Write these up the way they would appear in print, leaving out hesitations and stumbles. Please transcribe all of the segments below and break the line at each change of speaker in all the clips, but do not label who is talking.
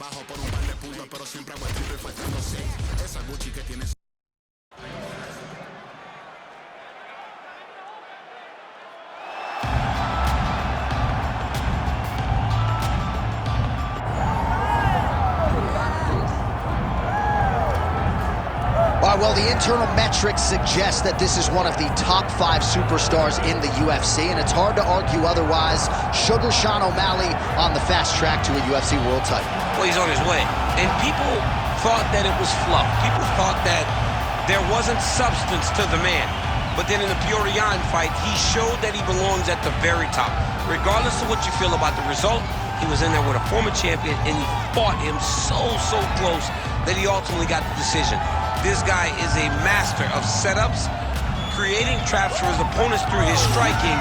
bajo por un par de puntos, pero siempre hago el triple faltando 6. Esa Gucci que tienes.
Well, the internal metrics suggest that this is one of the top 5 superstars in the UFC, and it's hard to argue otherwise. Sugar Sean O'Malley on the fast track to a UFC world title.
Well, he's on his way. And people thought that it was fluff. People thought that there wasn't substance to the man. But then in the Purian fight, he showed that he belongs at the very top. Regardless of what you feel about the result, he was in there with a former champion, and he fought him so close that he ultimately got the decision. This guy is a master of setups, creating traps for his opponents through his striking,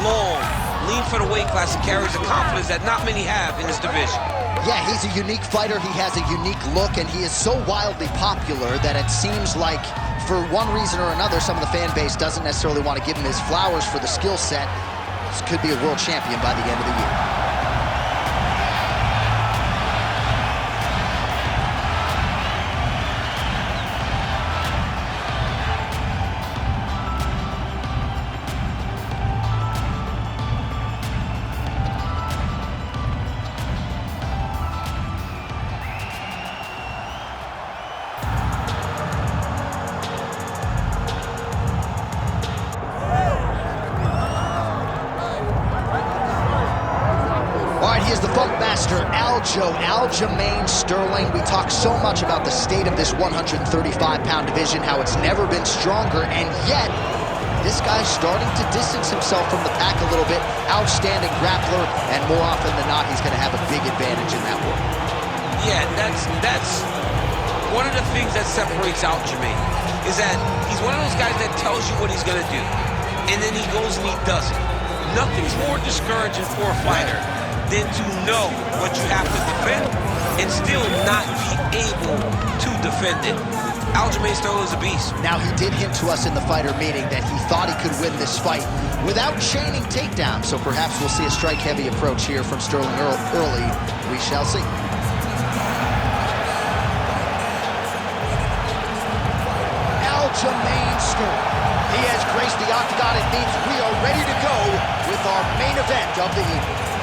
long, lean for the weight class, and carries a confidence that not many have in his division.
Yeah, he's a unique fighter. He has a unique look, and he is so wildly popular that it seems like, for one reason or another, some of the fan base doesn't necessarily want to give him his flowers for the skill set. This could be a world champion by the end of the year. He is the Funk Master, Aljamain Sterling. We talk so much about the state of this 135-pound division, how it's never been stronger, and yet this guy's starting to distance himself from the pack a little bit. Outstanding grappler, and more often than not, he's going to have a big advantage in that world.
Yeah, that's one of the things that separates Aljamain, is that he's one of those guys that tells you what he's going to do, and then he goes and he does it. Nothing's more discouraging for a fighter than to know what you have to defend and still not be able to defend it. Aljamain Sterling is a beast. Now,
he did hint to us in the fighter meeting that he thought he could win this fight without chaining takedowns, so perhaps we'll see a strike-heavy approach here from Sterling early. We shall see. Aljamain Sterling. He has graced the octagon. It means we are ready to go with our main event of the evening.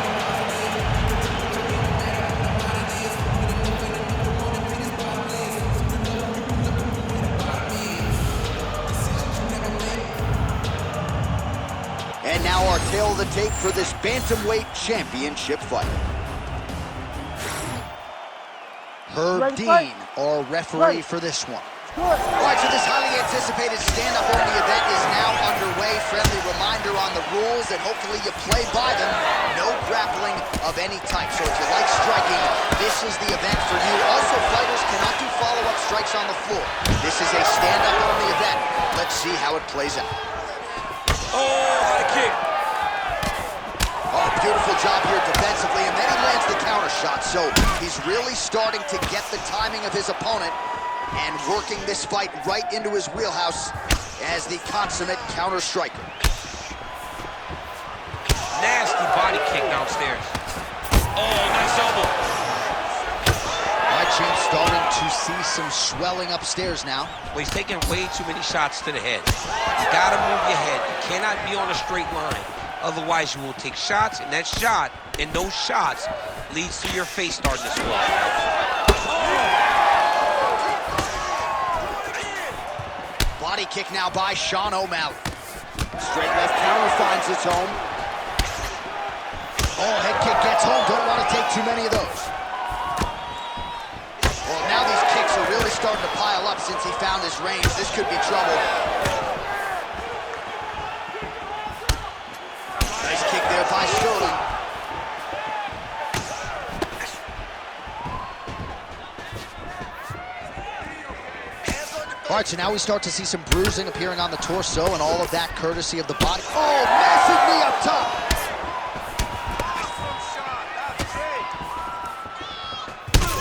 And now our tail of the tape for this bantamweight championship fight. Herb Dean, our referee for this one. All right, so this highly anticipated stand-up-only event is now underway. Friendly reminder on the rules, and hopefully you play by them. No grappling of any type. So if you like striking, this is the event for you. Also, fighters cannot do follow-up strikes on the floor. This is a stand-up-only event. Let's see how it plays out.
Oh, high kick.
Oh, beautiful job here defensively, and then he lands the counter shot. So he's really starting to get the timing of his opponent and working this fight right into his wheelhouse as the consummate counter striker.
Nasty body kick downstairs. Oh, nice elbow.
All right, James, starting to see some swelling upstairs now.
Well, he's taking way too many shots to the head. You gotta move your head. You cannot be on a straight line. Otherwise, you will take shots, and that shot, and those shots, leads to your face starting to swell.
Body kick now by Sean O'Malley. Straight left counter finds its home. Oh, head kick gets home. Don't want to take too many of those. Well, now these kicks are really starting to pile up since he found his range. This could be trouble. Nice kick there by Sterling. All right, so now we start to see some bruising appearing on the torso, and all of that courtesy of the body. Oh, massive knee up top.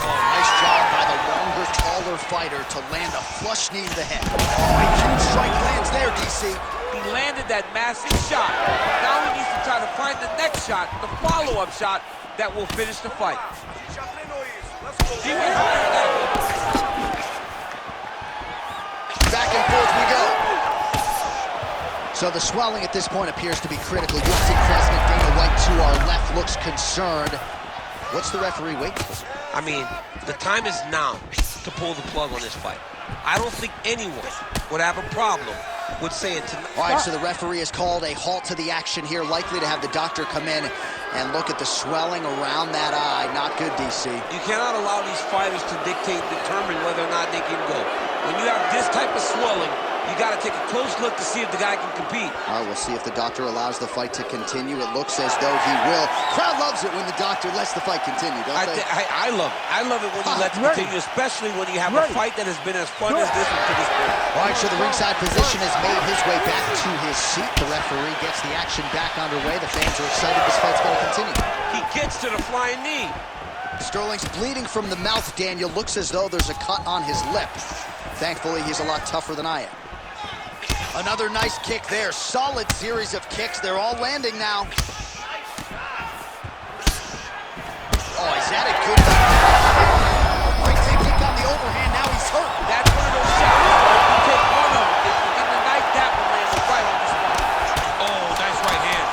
Oh, nice job by the longer, taller fighter to land a flush knee to the head. Oh, a huge strike lands there, DC.
He landed that massive shot. Now he needs to try to find the next shot, the follow-up shot that will finish the fight. He went higher than that.
Back and forth we go. So the swelling at this point appears to be critical. UFC President Dana White to our left looks concerned. What's the referee waiting for?
I mean, the time is now to pull the plug on this fight. I don't think anyone would have a problem with saying tonight.
All right, so the referee has called a halt to the action here, likely to have the doctor come in and look at the swelling around that eye. Not good, DC.
You cannot allow these fighters to determine whether or not they can go. When you have this type of swelling, you got to take a close look to see if the guy can compete.
All right, we'll see if the doctor allows the fight to continue. It looks as though he will. Crowd loves it when the doctor lets the fight continue, don't they?
I love it. I love it when he lets it continue, especially when you have a fight that has been as fun as this one to this point.
All right, so the ringside physician has made his way back to his seat. The referee gets the action back underway. The fans are excited this fight's going to continue.
He gets to the flying knee.
Sterling's bleeding from the mouth, Daniel. Looks as though there's a cut on his lip. Thankfully, he's a lot tougher than I am. Another nice kick there. Solid series of kicks. They're all landing now. Oh, is that a good one? Right kick on the overhand. Now he's hurt.
That's one of those shots. You take one of them. In the night, that one lands right on the spot. Oh, nice right hand.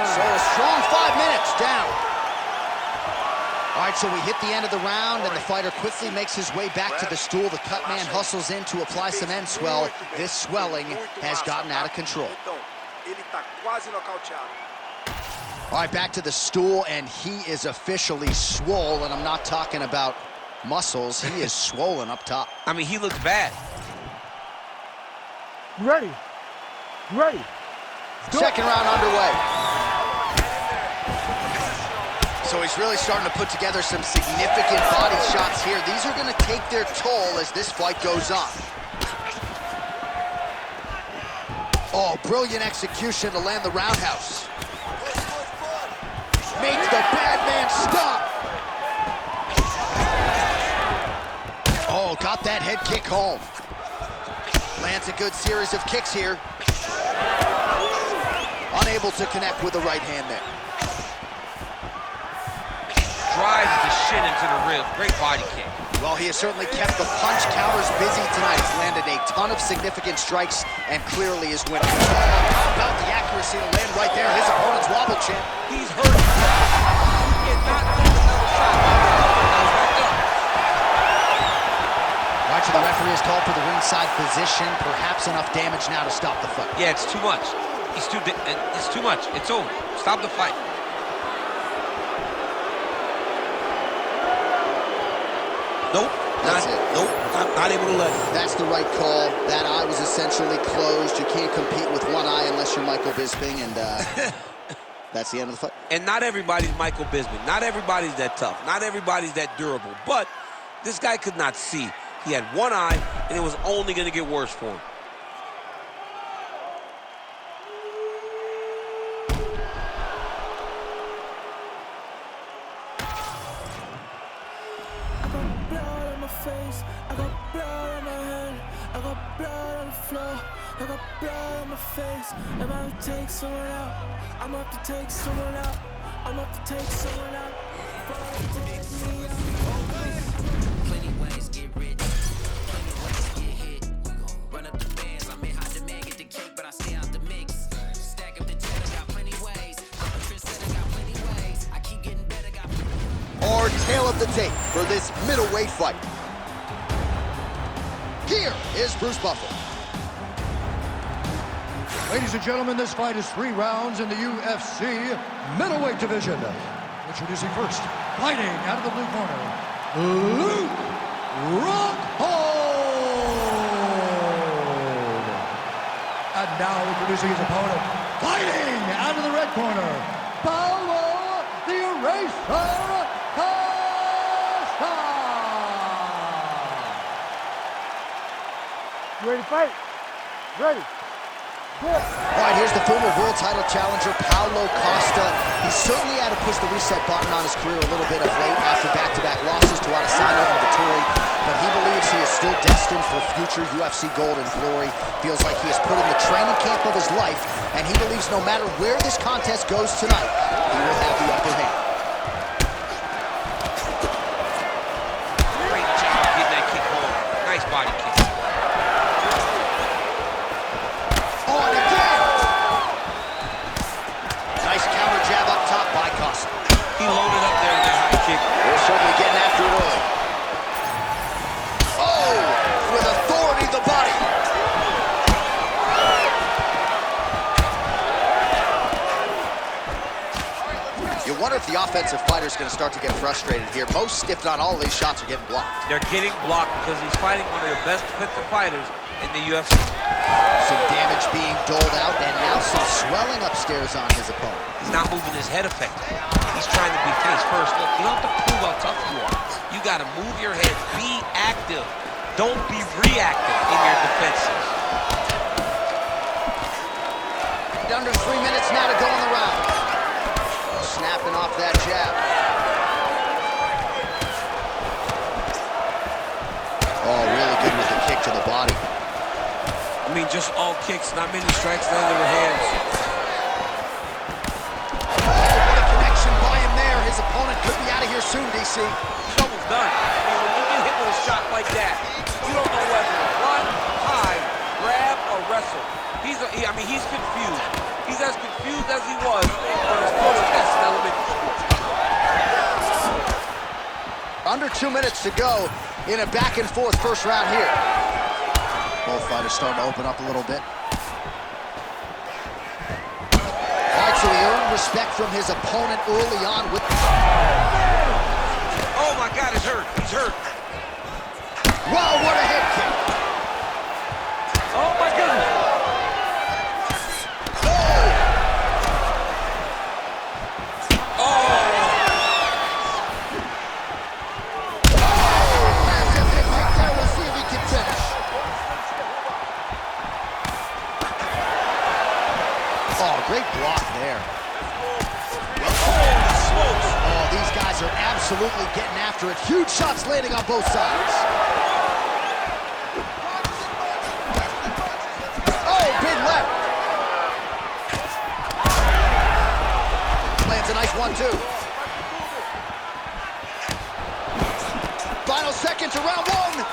So a strong 5 minutes down. All right, so we hit the end of the round, and the fighter quickly makes his way back to the stool. The cut man hustles in to apply some end swell. This swelling has gotten out of control. All right, back to the stool, and he is officially swollen. I'm not talking about muscles. He is swollen up top.
I mean, he looks bad.
Ready.
Second round underway. So he's really starting to put together some significant body shots here. These are going to take their toll as this fight goes on. Oh, brilliant execution to land the roundhouse. Makes the bad man stop. Oh, got that head kick home. Lands a good series of kicks here. Unable to connect with the right hand there.
Drives the shin into the rib. Great body kick.
Well, he has certainly kept the punch counters busy tonight. He's landed a ton of significant strikes and clearly is winning. How about the accuracy to land right there? His opponent's wobble champ.
He's hurt. He cannot take another shot. He's back up.
Right, so the referee has called for the ringside position. Perhaps enough damage now to stop the fight.
Yeah, it's too much. It's too much. It's over. Stop the fight. Nope. Not able to let it.
That's the right call. That eye was essentially closed. You can't compete with one eye unless you're Michael Bisping, and that's the end of the fight.
And not everybody's Michael Bisping. Not everybody's that tough. Not everybody's that durable. But this guy could not see. He had one eye, and it was only going to get worse for him.
I got blood on my hand, I got blood on the floor, I got blood on my face. I'm about to take someone out, I'm about to take someone out, I'm about to take someone out.
Plenty ways get rich, plenty ways get hit. Run up the bands, I may hide the man, get the cake, but I stay out the mix. Stack up the cheddar, got plenty ways. Trent said I got plenty ways. I keep getting better, got
Our tail of the tape for this middleweight fight. Here is Bruce Buffer.
Ladies and gentlemen, this fight is 3 rounds in the UFC middleweight division. Introducing first, fighting out of the blue corner, Luke Rockhold. And now introducing his opponent, fighting out of the red corner, Paulo the Eraser Costa.
You ready to fight? Ready.
All right, here's the former world title challenger, Paulo Costa. He's certainly had to push the reset button on his career a little bit of late after back-to-back losses to Adesanya and Vettori, but he believes he is still destined for future UFC gold and glory. Feels like he has put in the training camp of his life, and he believes no matter where this contest goes tonight, he will have the upper hand.
Great job getting that kick home. Nice body kick.
On again! Nice counter jab up top by Costa.
He loaded up there in that high kick.
They're certainly getting after it early. Oh! With authority, the body. You wonder if the offensive fighter's going to start to get frustrated here. Most, if not all, of these shots are getting blocked.
They're getting blocked because he's fighting one of the best defensive fighters in the UFC.
Some damage being doled out, and now some swelling upstairs on his opponent.
He's not moving his head effectively. He's trying to be face first. Look, you don't have to prove how tough you are. You got to move your head. Be active. Don't be reactive in your defenses.
Under 3 minutes now to go in the round. Snapping off that jab. Oh, really good with the kick to the body.
I mean, just all kicks, not many strikes landed with hands.
Oh, what a connection by him there. His opponent could be out of here soon, DC.
Trouble's done. I mean, when you get hit with a shot like that, you don't know whether to run, hide, grab, or wrestle. I mean, he's confused. He's as confused as he was on his first test in elementary school.
Under 2 minutes to go in a back-and-forth first round here. Both fighters starting to open up a little bit. All right, so he earned respect from his opponent early on with...
Oh, my God, he's hurt. He's hurt.
Wow, what a head kick.
Oh, my goodness.
Great block there.
Holy smokes.
Oh, these guys are absolutely getting after it. Huge shots landing on both sides. Oh, big left. Lands a nice 1-2. Final seconds of round one.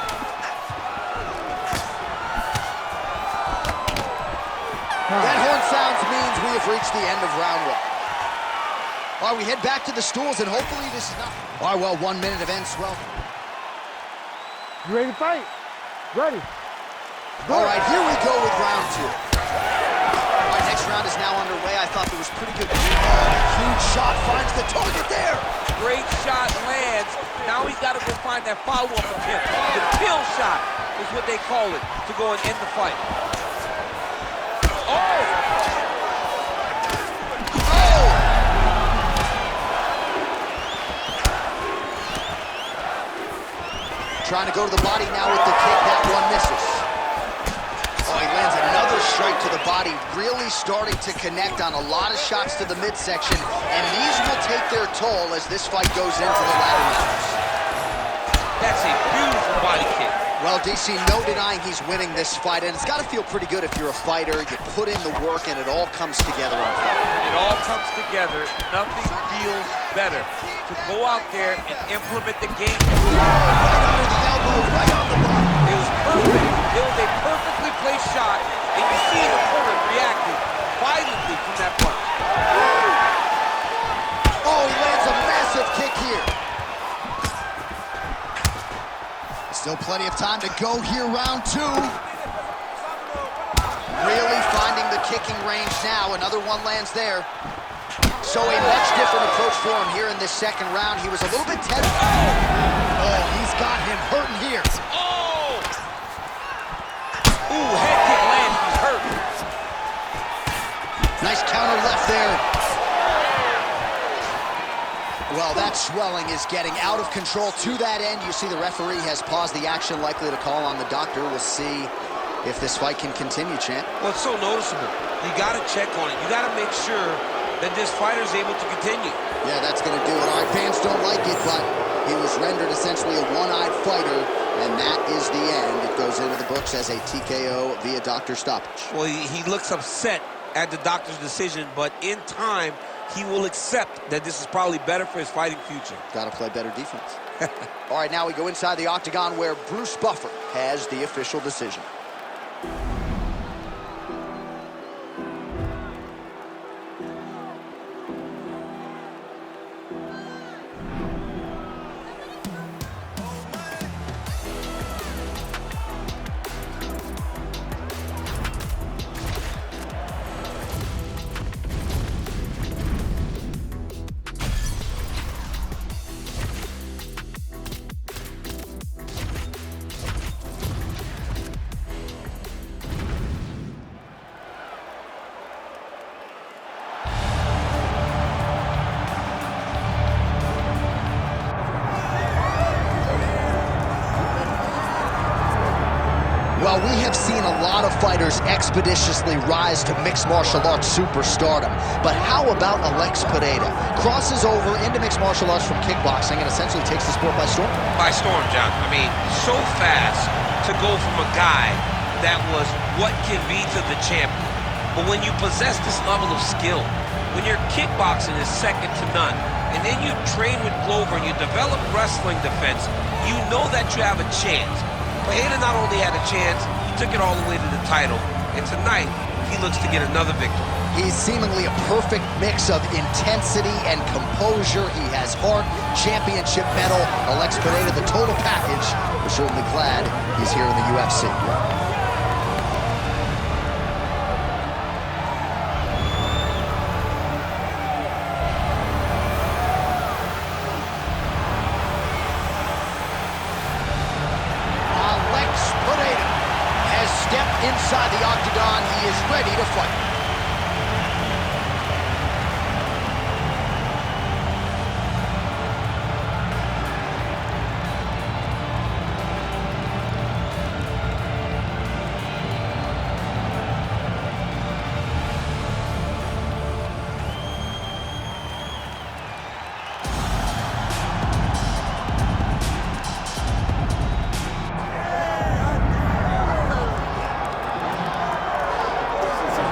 That horn sounds means we have reached the end of round one. All right, we head back to the stools, and hopefully this is not... All right, well, 1 minute of end swell.
You ready to fight? Ready.
All right, here we go with round two. All right, next round is now underway. I thought there was pretty good... Huge shot finds the target there.
Great shot lands. Now he's got to go find that follow-up attempt. The kill shot is what they call it to go and end the fight.
Trying to go to the body now with the kick. That one misses. Oh, he lands another strike to the body, really starting to connect on a lot of shots to the midsection, and these will take their toll as this fight goes into the latter rounds.
That's a beautiful body kick.
Well, DC, no denying he's winning this fight, and it's got to feel pretty good if you're a fighter. You put in the work, and it all comes together on fight.
It all comes together. Nothing feels better to go out there and implement the game.
Right under the elbow, right on the body.
It was perfect. It was a perfectly placed shot, and you see the opponent reacting violently from that punch.
Oh, he lands a massive kick here. Still plenty of time to go here, round two. Really finding the kicking range now. Another one lands there. So a much different approach for him here in this second round. He was a little bit tense. Oh, he's got him hurting here.
Oh! Ooh, head kick lands. He's hurt.
Nice counter left there. Well, that swelling is getting out of control to that end. You see the referee has paused the action, likely to call on the doctor. We'll see if this fight can continue, champ.
Well, it's so noticeable. You got to check on it. You got to make sure that this fighter's able to continue.
Yeah, that's going to do it. All right, fans don't like it, but he was rendered essentially a one-eyed fighter, and that is the end. It goes into the books as a TKO via doctor stoppage.
Well, he looks upset at the doctor's decision, but in time, he will accept that this is probably better for his fighting future.
Got to play better defense. All right, now we go inside the octagon where Bruce Buffer has the official decision. Well, we have seen a lot of fighters expeditiously rise to mixed martial arts superstardom. But how about Alex Pereira? Crosses over into mixed martial arts from kickboxing and essentially takes the sport by storm.
By storm, John. I mean, so fast to go from a guy that was what can be to the champion. But when you possess this level of skill, when your kickboxing is second to none, and then you train with Glover and you develop wrestling defense, you know that you have a chance. Pereira not only had a chance, he took it all the way to the title. And tonight, he looks to get another victory.
He's seemingly a perfect mix of intensity and composure. He has heart, championship medal, Alex Pereira, the total package. We're certainly glad he's here in the UFC. Inside the octagon, he is ready to fight.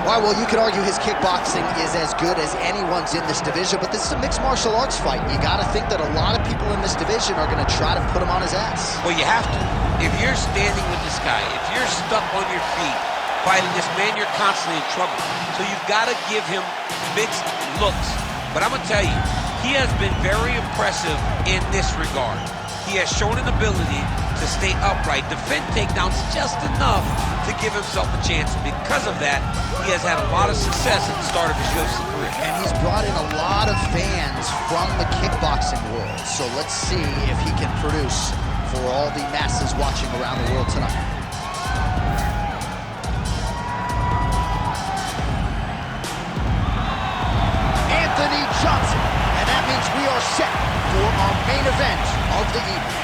All right, well, you could argue his kickboxing is as good as anyone's in this division, but this is a mixed martial arts fight. You got to think that a lot of people in this division are going to try to put him on his ass.
Well, you have to. If you're standing with this guy, if you're stuck on your feet fighting this man, you're constantly in trouble. So you've got to give him mixed looks. But I'm going to tell you, he has been very impressive in this regard. He has shown an ability to stay upright, defend takedowns just enough to give himself a chance. Because of that, he has had a lot of success at the start of his UFC career.
And he's brought in a lot of fans from the kickboxing world. So let's see if he can produce for all the masses watching around the world tonight. Anthony Johnson. And that means we are set for our main event of the evening.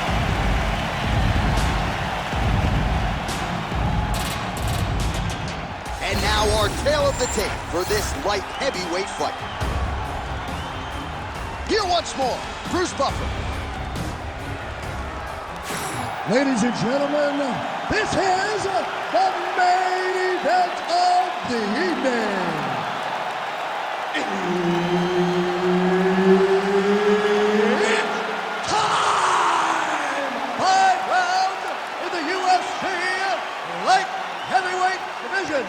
And now our tale of the tape for this light heavyweight fight. Here once more, Bruce Buffer.
Ladies and gentlemen, this is the main event of the evening. It's time! 5 rounds in the UFC light heavyweight division.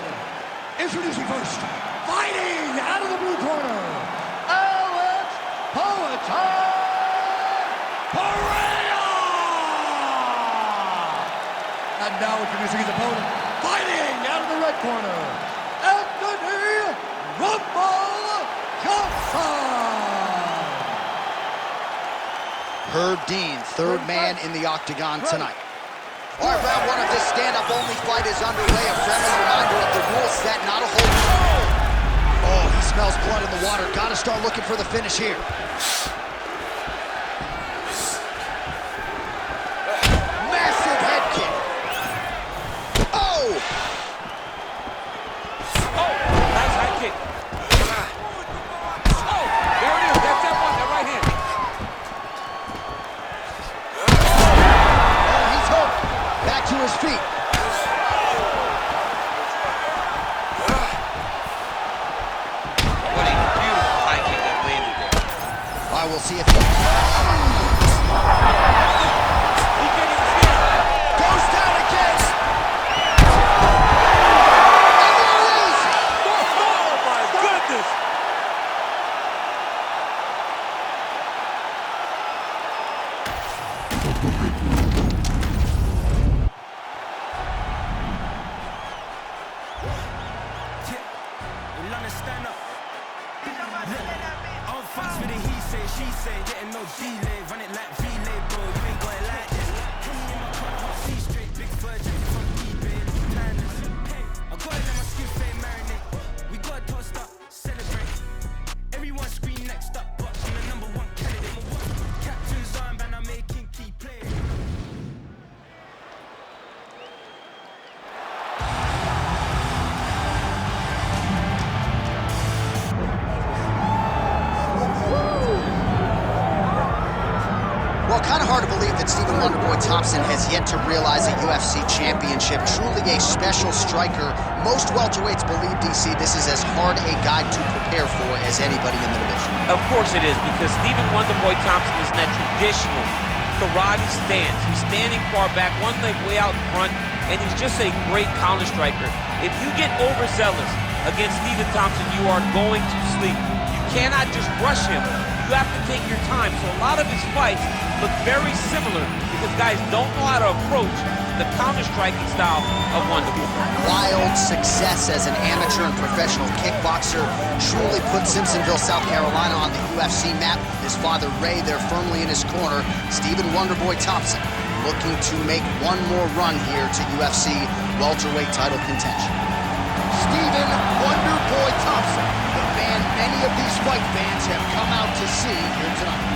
Introducing first, fighting out of the blue corner, Alex Pereira! And now introducing his opponent, fighting out of the red corner, Anthony Rumble Johnson!
Herb Dean, third man in the octagon tonight. All right, round one of this stand-up only fight is underway. A friendly reminder of the rule set, not a hold. Oh, he smells blood in the water. Got to start looking for the finish here. Massive head kick. Oh!
Oh, nice high kick.
Meanwhile, we'll see if he... Goes down again! And there it is!
Oh, my goodness!
Stand up. All fucks with it, he say, she say, getting no delay, run it like relay, bro. You ain't got it like this. Henny in my corner, hot C straight, big fur jacket from eBay, planners. Hey, I got it in my skin, fade marinate. We got a toast up, celebrate. Everyone scream next up, but I'm the #1 candidate. Captain's armband, I'm making key play.
Well, kind of hard to believe that Stephen Wonderboy Thompson has yet to realize a UFC championship. Truly a special striker. Most welterweights believe, DC, this is as hard a guy to prepare for as anybody in the division.
Of course it is, because Stephen Wonderboy Thompson is in that traditional karate stance. He's standing far back, one leg way out in front, and he's just a great counter striker. If you get overzealous against Stephen Thompson, you are going to sleep. You cannot just rush him. You have to take your time. So a lot of his fights look very similar because guys don't know how to approach the counter-striking style of Wonderboy.
Wild success as an amateur and professional kickboxer truly put Simpsonville, South Carolina on the UFC map. His father, Ray, there firmly in his corner. Stephen Wonderboy Thompson looking to make one more run here to UFC welterweight title contention. Stephen Wonderboy Thompson, the man many of these fight fans have come out to see here tonight.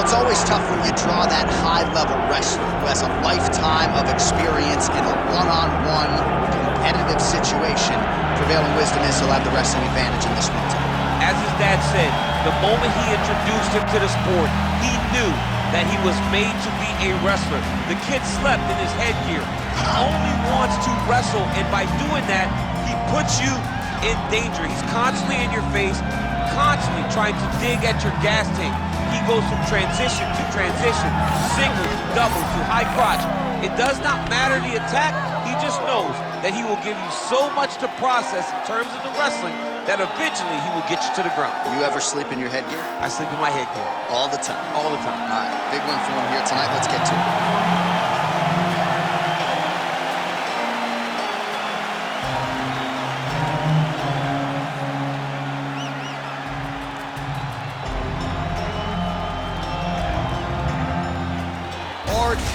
It's always tough when you draw that high-level wrestler who has a lifetime of experience in a one-on-one competitive situation. Prevailing wisdom is he'll have the wrestling advantage in this one tonight.
As his dad said, the moment he introduced him to the sport, he knew that he was made to be a wrestler. The kid slept in his headgear. He only wants to wrestle, and by doing that, he puts you in danger. He's constantly in your face, constantly trying to dig at your gas tank. He goes from transition to transition, single to double to high crotch. It does not matter the attack. He just knows that he will give you so much to process in terms of the wrestling that eventually he will get you to the ground.
You ever sleep in your headgear?
I sleep in my headgear.
All the time?
All the time.
All right, big win for him here tonight. Let's get to it.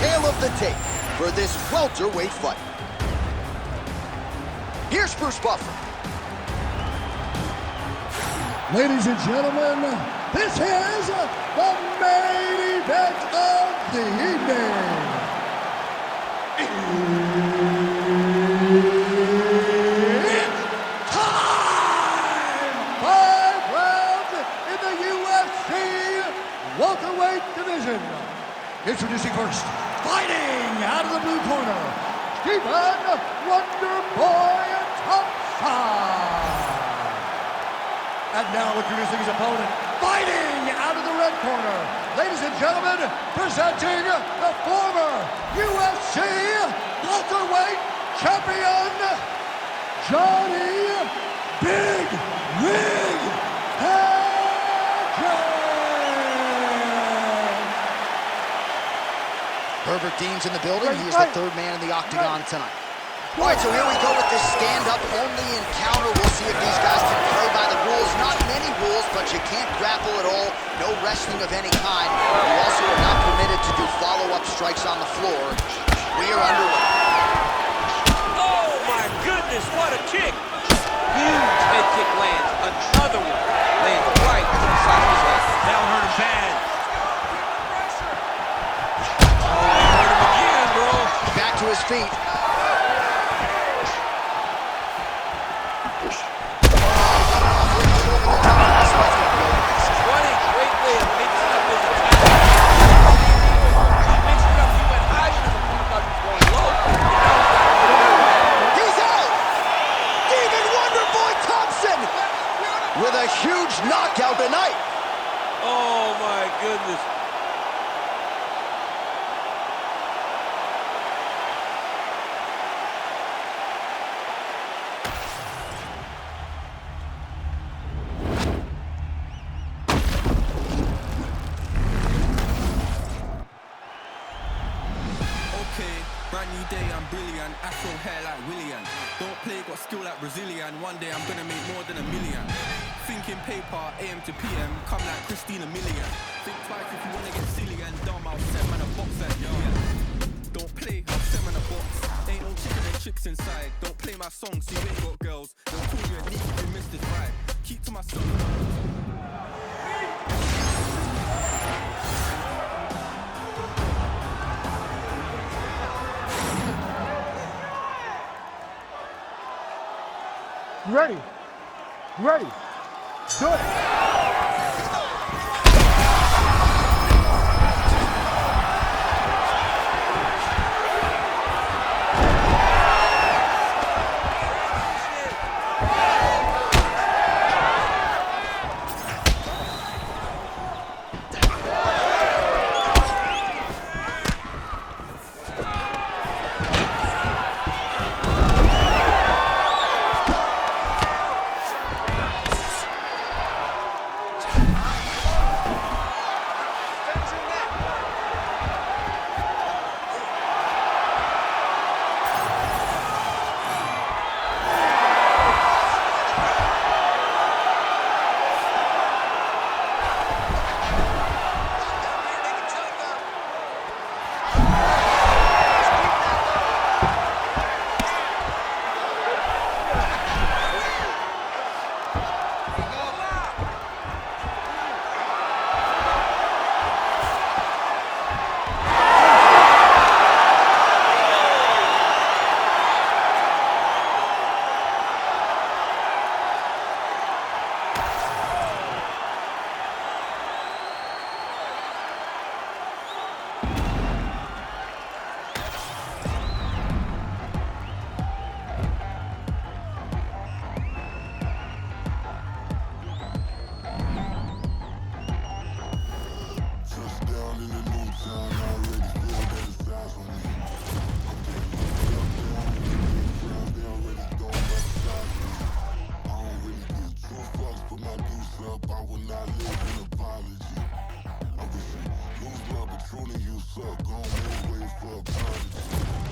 Tale of the tape for this welterweight fight. Here's Bruce Buffer.
Ladies and gentlemen, this is the main event of the evening. It's time! 5 rounds in the UFC welterweight division. Introducing first, fighting out of the blue corner, Stephen Wonderboy Thompson. And now introducing his opponent, fighting out of the red corner, ladies and gentlemen, presenting the former UFC welterweight champion, Johnny Big Rig Hedges.
Herbert Dean's in the building. He is the third man in the octagon tonight. All right, so here we go with this stand-up only encounter. We'll see if these guys can play by the rules. Not many rules, but you can't grapple at all. No wrestling of any kind. You also are not permitted to do follow-up strikes on the floor. We are underway.
Oh my goodness, what a kick! Huge head kick lands. Another one lands right to the side of his head. That'll hurt him bad.
Back to his feet. with a huge knockout tonight.
Oh, my goodness.
Brand new day, I'm brilliant. Afro hair like William. Don't play, got skill like Brazilian. One day I'm gonna make more than $1 million. Thinking paper, AM to PM. Come like Christina Million. Think twice if you wanna get silly and dumb. I'll send man a box like Julian. Don't play, I'll send man a box. Ain't no chicken and chicks inside. Don't play my songs, you ain't got girls. They'll call you a nick if you missed this vibe. Keep to myself.
You ready? You ready? Do it.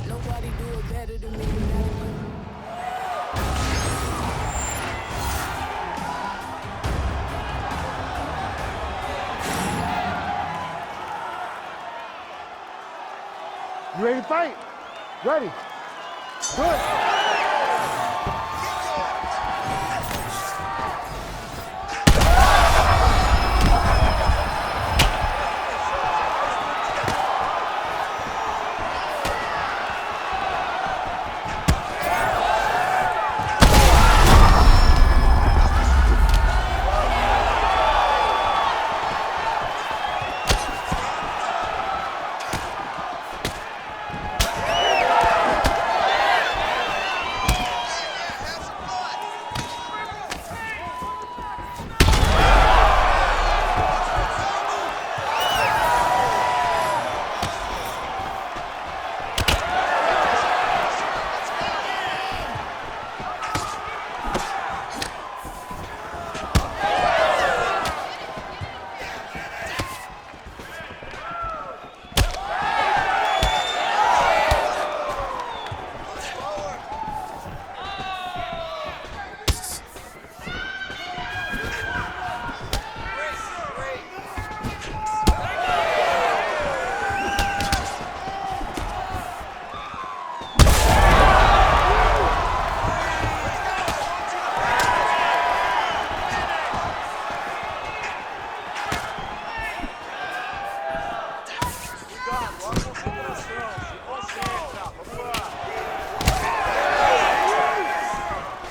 Nobody do it better than me.
You ready to fight? Ready. Do it.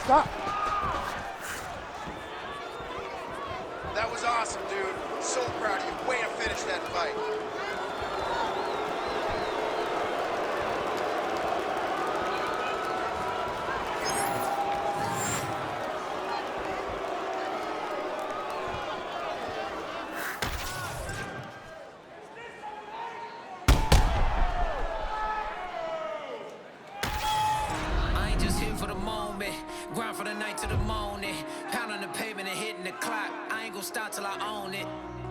Stop.
That was awesome, dude. So proud of you. Way to finish that fight.
just here for the moment. Grind for the night to the morning. Pound on the pavement and hitting the clock. I ain't gonna stop till I own it.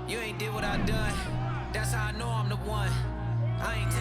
You ain't did what I done. That's how I know I'm the one. I ain't